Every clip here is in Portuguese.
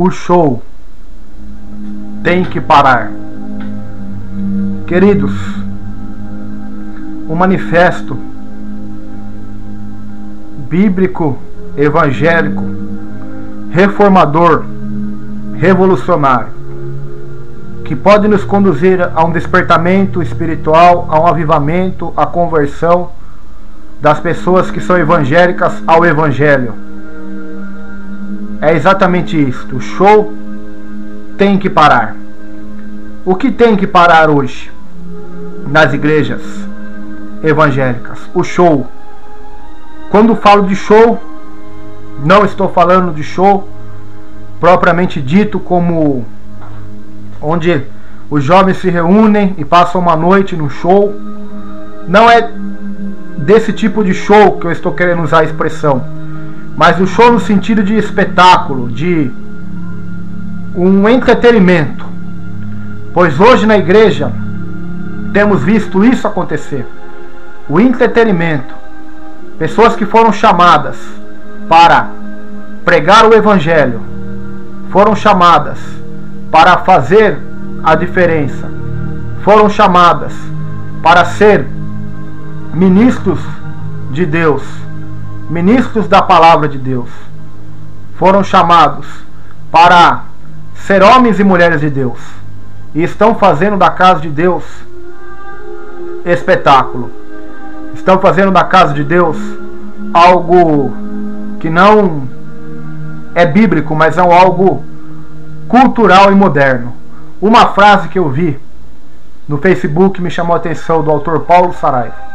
O show tem que parar. Queridos, o manifesto bíblico, evangélico, reformador, revolucionário, que pode nos conduzir a um despertamento espiritual, a um avivamento, a conversão das pessoas que são evangélicas ao evangelho. É exatamente isso. O show tem que parar. O que tem que parar hoje nas igrejas evangélicas? O show. Quando falo de show, não estou falando de show propriamente dito, como onde os jovens se reúnem e passam uma noite no show. Não é desse tipo de show que eu estou querendo usar a expressão, mas o show no sentido de espetáculo, de um entretenimento. Pois hoje na igreja temos visto isso acontecer. O entretenimento. Pessoas que foram chamadas para pregar o evangelho, foram chamadas para fazer a diferença, foram chamadas para ser ministros de Deus, ministros da palavra de Deus, foram chamados para ser homens e mulheres de Deus, e estão fazendo da casa de Deus espetáculo, estão fazendo da casa de Deus algo que não é bíblico, mas é algo cultural e moderno. Uma frase que eu vi no Facebook me chamou a atenção, do autor Paulo Saraiva.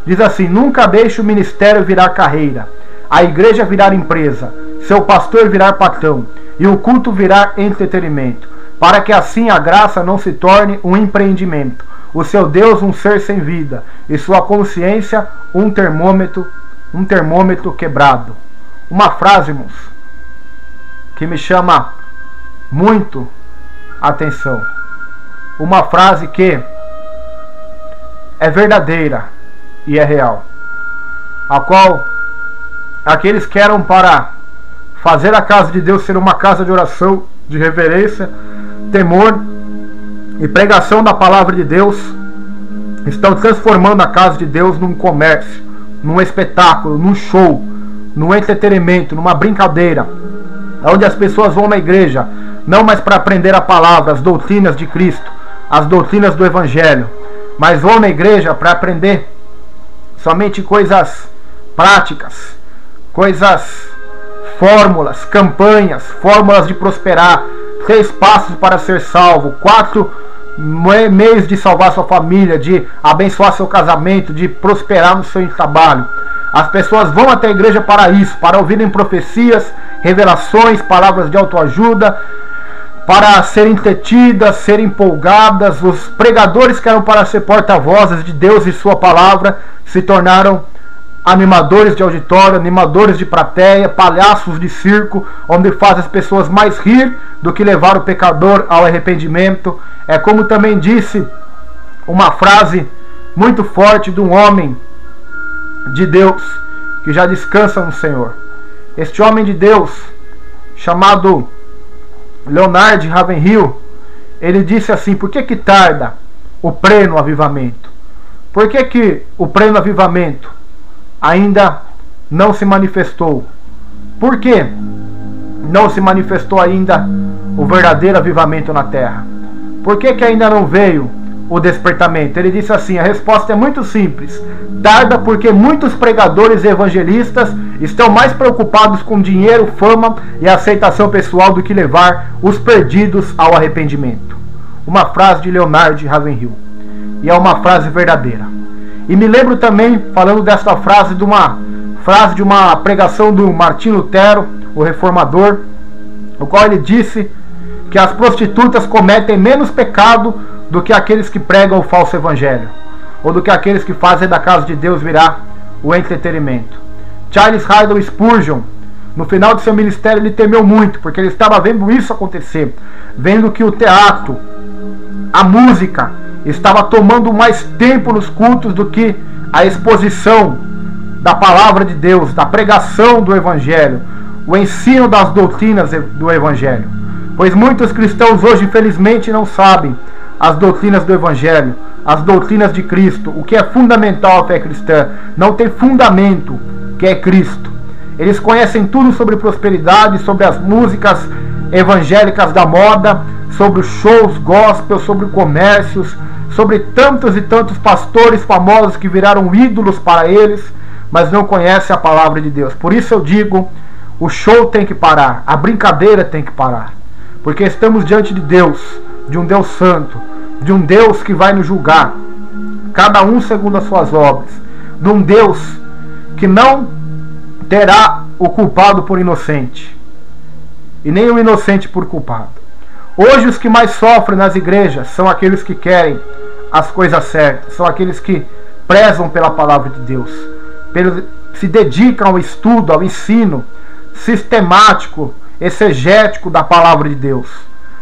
Diz assim: nunca deixe o ministério virar carreira, a igreja virar empresa, seu pastor virar patrão e o culto virar entretenimento, para que assim a graça não se torne um empreendimento, o seu Deus um ser sem vida e sua consciência um termômetro quebrado. Uma frase, irmãos, que me chama muito a atenção. Uma frase que é verdadeira e é real, a qual aqueles que eram para fazer a casa de Deus ser uma casa de oração, de reverência, temor e pregação da palavra de Deus, estão transformando a casa de Deus num comércio, num espetáculo, num show, num entretenimento, numa brincadeira, onde as pessoas vão na igreja não mais para aprender a palavra, as doutrinas de Cristo, as doutrinas do evangelho, mas vão na igreja para aprender somente coisas práticas, coisas, fórmulas, campanhas, fórmulas de prosperar, 6 passos para ser salvo, 4 meios de salvar sua família, de abençoar seu casamento, de prosperar no seu trabalho. As pessoas vão até a igreja para isso, para ouvirem profecias, revelações, palavras de autoajuda, para serem entretidas, serem empolgadas. Os pregadores que eram para ser porta-vozes de Deus e sua palavra se tornaram animadores de auditório, animadores de plateia, palhaços de circo, onde faz as pessoas mais rir do que levar o pecador ao arrependimento. É como também disse uma frase muito forte de um homem de Deus que já descansa no Senhor. Este homem de Deus, chamado Leonard Ravenhill, ele disse assim: por que tarda o pleno avivamento? Por que o pleno avivamento ainda não se manifestou? Por que não se manifestou ainda o verdadeiro avivamento na terra? Por que ainda não veio o despertamento? Ele disse assim: a resposta é muito simples. Tarda porque muitos pregadores e evangelistas estão mais preocupados com dinheiro, fama e aceitação pessoal do que levar os perdidos ao arrependimento. Uma frase de Leonard Ravenhill. E é uma frase verdadeira. E me lembro também, falando desta frase, de uma pregação do Martinho Lutero, o reformador, o qual ele disse que as prostitutas cometem menos pecado do que aqueles que pregam o falso evangelho, ou do que aqueles que fazem da casa de Deus virar o entretenimento. Charles Haddon Spurgeon, no final de seu ministério, ele temeu muito, porque ele estava vendo isso acontecer, vendo que o teatro, a música, estava tomando mais tempo nos cultos do que a exposição da palavra de Deus, da pregação do evangelho. o ensino das doutrinas do Evangelho. Pois muitos cristãos hoje, infelizmente, não sabem as doutrinas do Evangelho, as doutrinas de Cristo, o que é fundamental à fé cristã. Não tem fundamento, que é Cristo. Eles conhecem tudo sobre prosperidade, sobre as músicas evangélicas da moda, sobre os shows gospel, sobre comércios, sobre tantos e tantos pastores famosos que viraram ídolos para eles, mas não conhecem a palavra de Deus. Por isso eu digo, o show tem que parar, a brincadeira tem que parar, porque estamos diante de Deus, de um Deus santo, de um Deus que vai nos julgar, cada um segundo as suas obras, de um Deus que não terá o culpado por inocente, e nem o inocente por culpado. Hoje os que mais sofrem nas igrejas são aqueles que querem as coisas certas, são aqueles que prezam pela palavra de Deus, se dedicam ao estudo, ao ensino sistemático, exegético da palavra de Deus.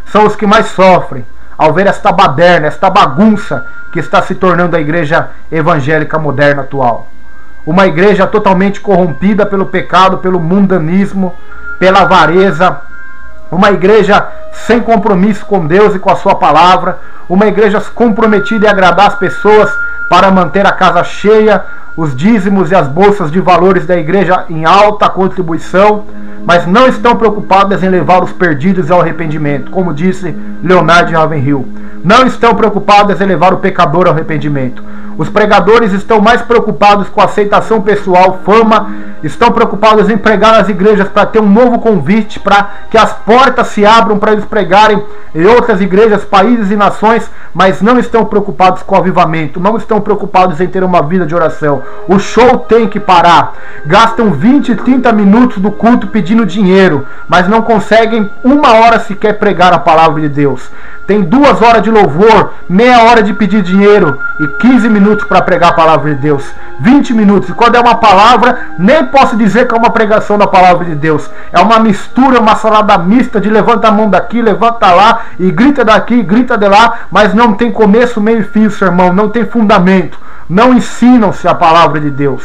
São os que mais sofrem ao ver esta baderna, esta bagunça que está se tornando a igreja evangélica moderna atual. Uma igreja totalmente corrompida pelo pecado, pelo mundanismo, pela avareza. Uma igreja sem compromisso com Deus e com a sua palavra. Uma igreja comprometida em agradar as pessoas para manter a casa cheia, os dízimos e as bolsas de valores da igreja em alta contribuição, mas não estão preocupadas em levar os perdidos ao arrependimento, como disse Leonard Ravenhill. Não estão preocupadas em levar o pecador ao arrependimento. Os pregadores estão mais preocupados com a aceitação pessoal, fama, estão preocupados em pregar nas igrejas para ter um novo convite, para que as portas se abram para eles pregarem em outras igrejas, países e nações, mas não estão preocupados com o avivamento, não estão preocupados em ter uma vida de oração. O show tem que parar. Gastam 20, 30 minutos do culto pedindo dinheiro, mas não conseguem uma hora sequer pregar a palavra de Deus. Tem 2 horas de louvor, meia hora de pedir dinheiro e 15 minutos para pregar a palavra de Deus. 20 minutos. E quando é uma palavra, nem posso dizer que é uma pregação da palavra de Deus. É uma mistura, uma salada mista de levanta a mão daqui, levanta lá, e grita daqui, grita de lá, mas não tem começo, meio e fim o sermão, não tem fundamento. Não ensinam-se a palavra de Deus,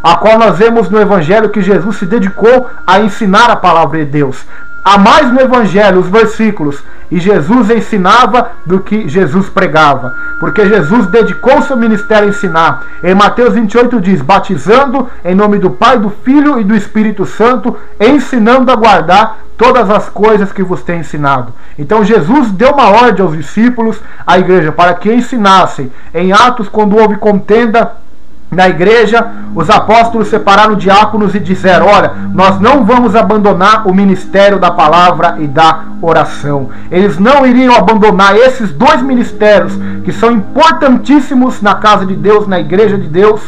a qual nós vemos no Evangelho que Jesus se dedicou a ensinar a palavra de Deus. Há mais no Evangelho os versículos e Jesus ensinava do que Jesus pregava, porque Jesus dedicou seu ministério a ensinar. Em Mateus 28 diz: batizando em nome do Pai, do Filho e do Espírito Santo, ensinando a guardar todas as coisas que vos tem ensinado. Então Jesus deu uma ordem aos discípulos, à igreja, para que ensinassem. Em Atos, quando houve contenda na igreja, os apóstolos separaram diáconos e disseram: olha, nós não vamos abandonar o ministério da palavra e da oração. Eles não iriam abandonar esses 2 ministérios que são importantíssimos na casa de Deus, na igreja de Deus,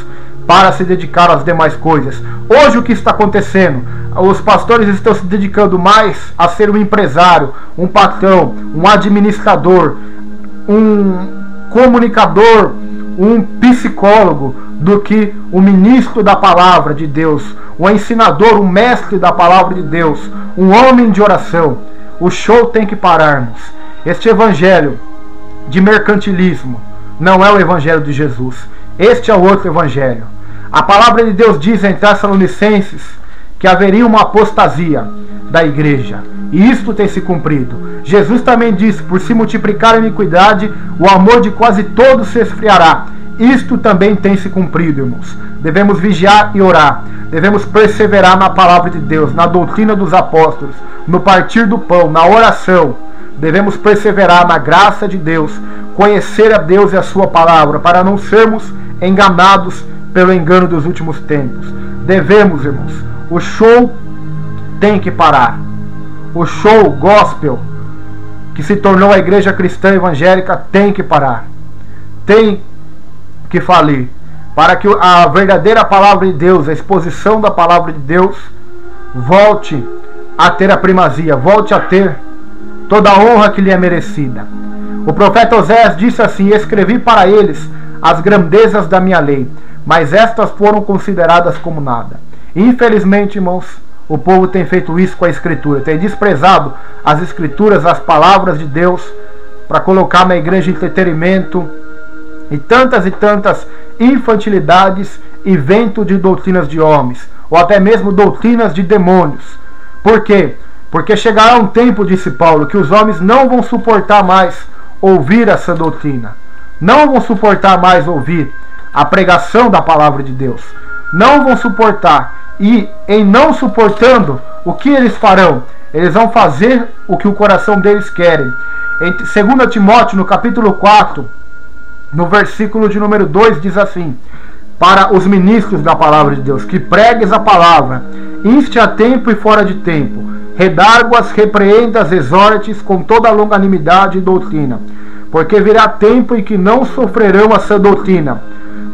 para se dedicar às demais coisas. Hoje o que está acontecendo? Os pastores estão se dedicando mais a ser um empresário, um patrão, um administrador, um comunicador, um psicólogo, do que o ministro da palavra de Deus, um ensinador, um mestre da palavra de Deus, um homem de oração. O show tem que pararmos. Este evangelho de mercantilismo não é o evangelho de Jesus. Este é o outro evangelho. A palavra de Deus diz em Tessalonicenses que haveria uma apostasia da igreja, e isto tem se cumprido. Jesus também disse: por se multiplicar a iniquidade, o amor de quase todos se esfriará. Isto também tem se cumprido, irmãos. Devemos vigiar e orar. Devemos perseverar na palavra de Deus, na doutrina dos apóstolos, no partir do pão, na oração. Devemos perseverar na graça de Deus, conhecer a Deus e a sua palavra, para não sermos enganados pelo engano dos últimos tempos. Devemos, irmãos, o show tem que parar. O show gospel que se tornou a igreja cristã evangélica tem que parar. Tem que falir, para que a verdadeira palavra de Deus, a exposição da palavra de Deus, volte a ter a primazia, volte a ter toda a honra que lhe é merecida. O profeta Oséias disse assim: escrevi para eles as grandezas da minha lei, mas estas foram consideradas como nada. Infelizmente, irmãos, o povo tem feito isso com a Escritura, tem desprezado as Escrituras, as palavras de Deus, para colocar na igreja entretenimento e tantas infantilidades e vento de doutrinas de homens, ou até mesmo doutrinas de demônios, Por quê? Porque chegará um tempo, disse Paulo, que os homens não vão suportar mais ouvir essa doutrina. Não vão suportar mais ouvir a pregação da palavra de Deus. Não vão suportar. E em não suportando, o que eles farão? Eles vão fazer o que o coração deles querem. Em 2 Timóteo, no capítulo 4, no versículo de número 2, diz assim: para os ministros da palavra de Deus, que pregues a palavra, inste a tempo e fora de tempo, redargue-as, repreendas, exortes com toda a longanimidade e doutrina, porque virá tempo em que não sofrerão essa doutrina,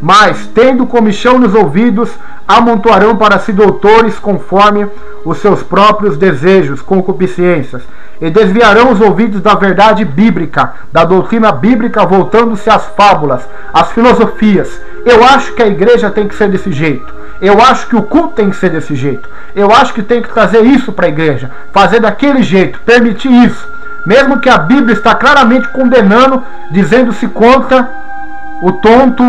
mas, tendo comichão nos ouvidos, amontoarão para si doutores conforme os seus próprios desejos, concupiscências, e desviarão os ouvidos da verdade bíblica, da doutrina bíblica, voltando-se às fábulas, às filosofias. Eu acho que a igreja tem que ser desse jeito. Eu acho que o culto tem que ser desse jeito. Eu acho que tem que trazer isso para a igreja, fazer daquele jeito, permitir isso. Mesmo que a Bíblia está claramente condenando, dizendo-se contra, o tonto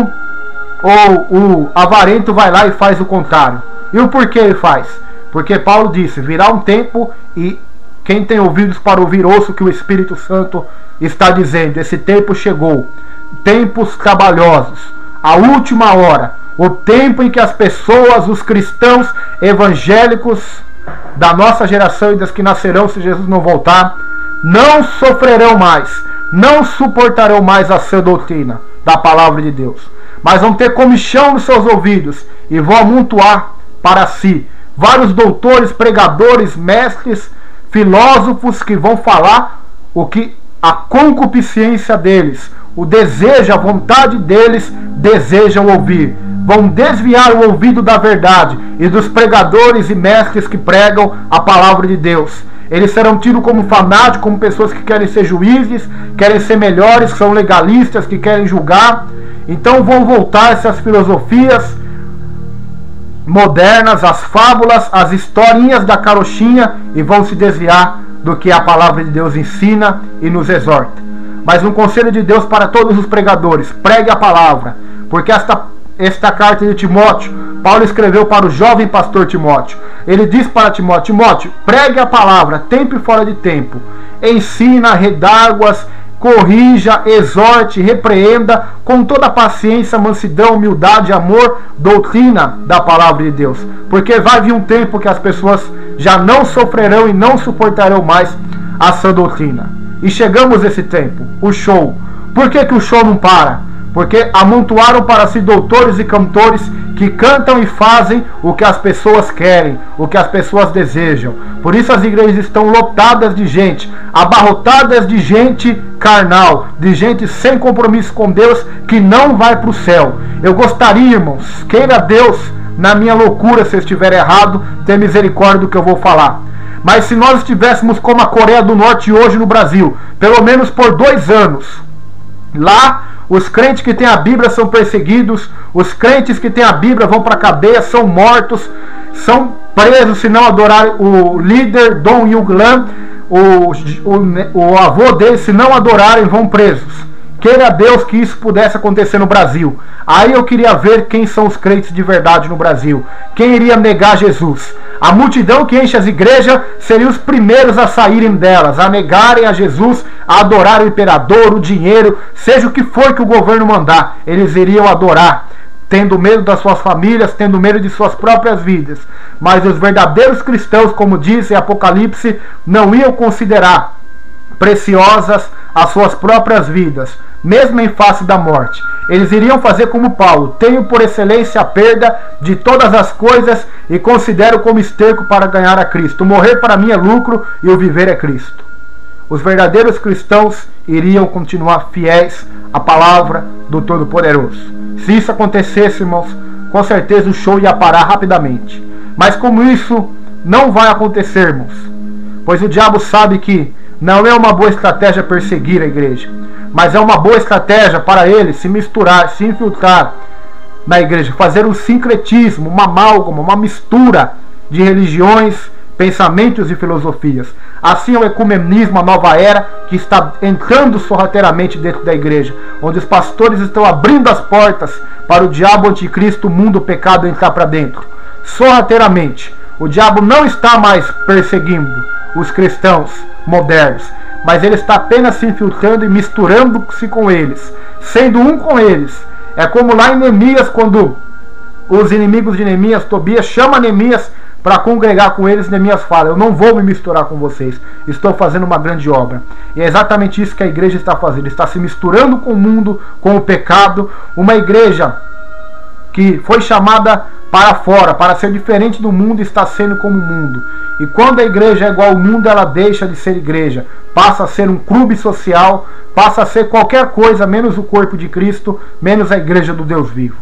ou o avarento vai lá e faz o contrário. E o porquê ele faz? Porque Paulo disse, virá um tempo e quem tem ouvidos para ouvir, ouça o que o Espírito Santo está dizendo. Esse tempo chegou. Tempos trabalhosos. A última hora. O tempo em que as pessoas, os cristãos evangélicos da nossa geração e das que nascerão se Jesus não voltar, não sofrerão mais, não suportarão mais a sã doutrina da palavra de Deus, mas vão ter comichão nos seus ouvidos e vão amontoar para si vários doutores, pregadores, mestres, filósofos que vão falar o que a concupiscência deles, o desejo, a vontade deles desejam ouvir. Vão desviar o ouvido da verdade e dos pregadores e mestres que pregam a palavra de Deus. Eles serão tidos como fanáticos, como pessoas que querem ser juízes, querem ser melhores, que são legalistas, que querem julgar. Então vão voltar essas filosofias modernas, as fábulas, as historinhas da carochinha e vão se desviar do que a palavra de Deus ensina e nos exorta. Mas um conselho de Deus para todos os pregadores: pregue a palavra, porque esta carta de Timóteo, Paulo escreveu para o jovem pastor Timóteo. Ele diz para Timóteo: Timóteo, pregue a palavra, tempo e fora de tempo. Ensina, redargue-as, corrija, exorte, repreenda com toda a paciência, mansidão, humildade, amor, doutrina da palavra de Deus. Porque vai vir um tempo que as pessoas já não sofrerão e não suportarão mais a sã doutrina. E chegamos a esse tempo, o show. Por que o show não para? Porque amontoaram para si doutores e cantores que cantam e fazem o que as pessoas querem, o que as pessoas desejam. Por isso as igrejas estão lotadas de gente, abarrotadas de gente carnal, de gente sem compromisso com Deus, que não vai para o céu. Eu gostaria, irmãos, queira Deus, na minha loucura, se eu estiver errado, ter misericórdia do que eu vou falar. Mas se nós estivéssemos como a Coreia do Norte hoje no Brasil, pelo menos por 2 anos, lá os crentes que têm a Bíblia são perseguidos, os crentes que têm a Bíblia vão para a cadeia, são mortos, são presos se não adorarem o líder Dong Yuglan, o avô deles, se não adorarem, vão presos. Queira Deus que isso pudesse acontecer no Brasil. Aí eu queria ver quem são os crentes de verdade no Brasil. Quem iria negar Jesus? A multidão que enche as igrejas seriam os primeiros a saírem delas, a negarem a Jesus, a adorar o imperador, o dinheiro, seja o que for que o governo mandar. Eles iriam adorar, tendo medo das suas famílias, tendo medo de suas próprias vidas. Mas os verdadeiros cristãos, como diz em Apocalipse, não iam considerar preciosas as suas próprias vidas, mesmo em face da morte. Eles iriam fazer como Paulo: tenho por excelência a perda de todas as coisas e considero como esterco para ganhar a Cristo. O morrer para mim é lucro e o viver é Cristo. Os verdadeiros cristãos iriam continuar fiéis à palavra do Todo-Poderoso. Se isso acontecesse, irmãos, com certeza o show ia parar rapidamente. Mas como isso não vai acontecer, irmãos, pois o diabo sabe que não é uma boa estratégia perseguir a igreja, mas é uma boa estratégia para ele se misturar, se infiltrar na igreja, fazer um sincretismo, uma amálgama, uma mistura de religiões, pensamentos e filosofias. Assim é o ecumenismo, a nova era, que está entrando sorrateiramente dentro da igreja, onde os pastores estão abrindo as portas para o diabo, o anticristo, o mundo, o pecado entrar para dentro. Sorrateiramente. O diabo não está mais perseguindo os cristãos modernos, mas ele está apenas se infiltrando e misturando-se com eles, sendo um com eles. É como lá em Neemias, quando os inimigos de Neemias, Tobias, chama Neemias para congregar com eles. Neemias fala: eu não vou me misturar com vocês, estou fazendo uma grande obra. E é exatamente isso que a igreja está fazendo, está se misturando com o mundo, com o pecado. Uma igreja que foi chamada para fora, para ser diferente do mundo, está sendo como o mundo. E quando a igreja é igual ao mundo, ela deixa de ser igreja, passa a ser um clube social, passa a ser qualquer coisa menos o corpo de Cristo, menos a igreja do Deus vivo.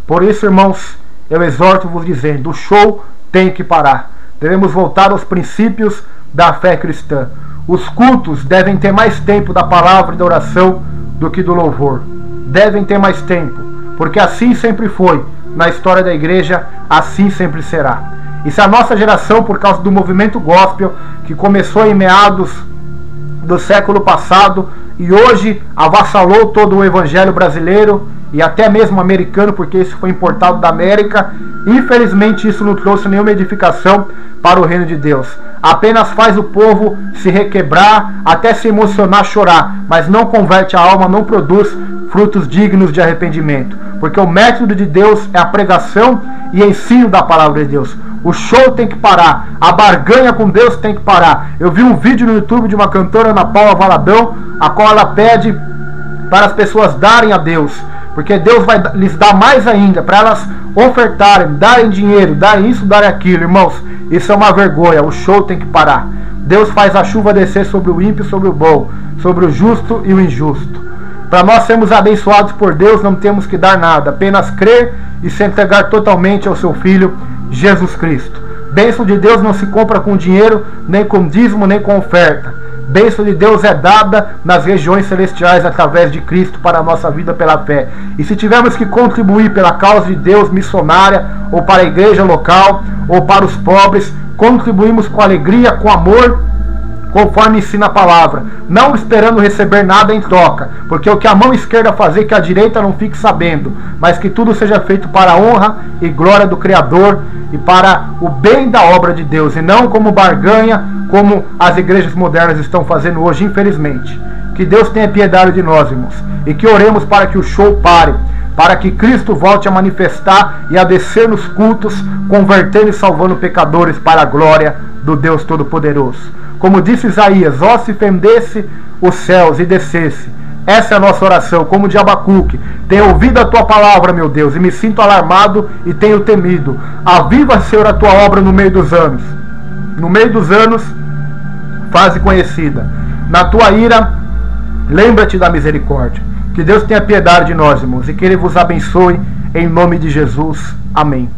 Por isso, irmãos, eu exorto-vos dizendo: o show tem que parar. Devemos voltar aos princípios da fé cristã. Os cultos devem ter mais tempo da palavra e da oração do que do louvor. Devem ter mais tempo, porque assim sempre foi na história da igreja, assim sempre será. E se a nossa geração, por causa do movimento gospel, que começou em meados do século passado e hoje avassalou todo o evangelho brasileiro e até mesmo americano, porque isso foi importado da América, infelizmente isso não trouxe nenhuma edificação para o reino de Deus. Apenas faz o povo se requebrar, até se emocionar, chorar, mas não converte a alma, não produz frutos dignos de arrependimento, porque o método de Deus é a pregação e ensino da palavra de Deus. O show tem que parar, a barganha com Deus tem que parar. Eu vi um vídeo no YouTube de uma cantora, Ana Paula Valadão, a qual ela pede para as pessoas darem a Deus, porque Deus vai lhes dar mais ainda, para elas ofertarem, darem dinheiro, darem isso, darem aquilo. Irmãos, isso é uma vergonha, o show tem que parar. Deus faz a chuva descer sobre o ímpio e sobre o bom, sobre o justo e o injusto. Para nós sermos abençoados por Deus, não temos que dar nada, apenas crer e se entregar totalmente ao seu Filho, Jesus Cristo. Bênção de Deus não se compra com dinheiro, nem com dízimo, nem com oferta. Bênção de Deus é dada nas regiões celestiais através de Cristo para a nossa vida pela fé. E se tivermos que contribuir pela causa de Deus missionária, ou para a igreja local, ou para os pobres, contribuímos com alegria, com amor, conforme ensina a palavra, não esperando receber nada em troca, porque o que a mão esquerda fazer, que a direita não fique sabendo, mas que tudo seja feito para a honra e glória do Criador e para o bem da obra de Deus, e não como barganha, como as igrejas modernas estão fazendo hoje, infelizmente. Que Deus tenha piedade de nós, irmãos, e que oremos para que o show pare, para que Cristo volte a manifestar e a descer nos cultos, convertendo e salvando pecadores para a glória do Deus Todo-Poderoso. Como disse Isaías: ó, se fendesse os céus e descesse. Essa é a nossa oração, como de Abacuque: tenho ouvido a tua palavra, meu Deus, e me sinto alarmado e tenho temido. Aviva, Senhor, a tua obra no meio dos anos. No meio dos anos, faze conhecida. Na tua ira, lembra-te da misericórdia. Que Deus tenha piedade de nós, irmãos, e que Ele vos abençoe em nome de Jesus. Amém.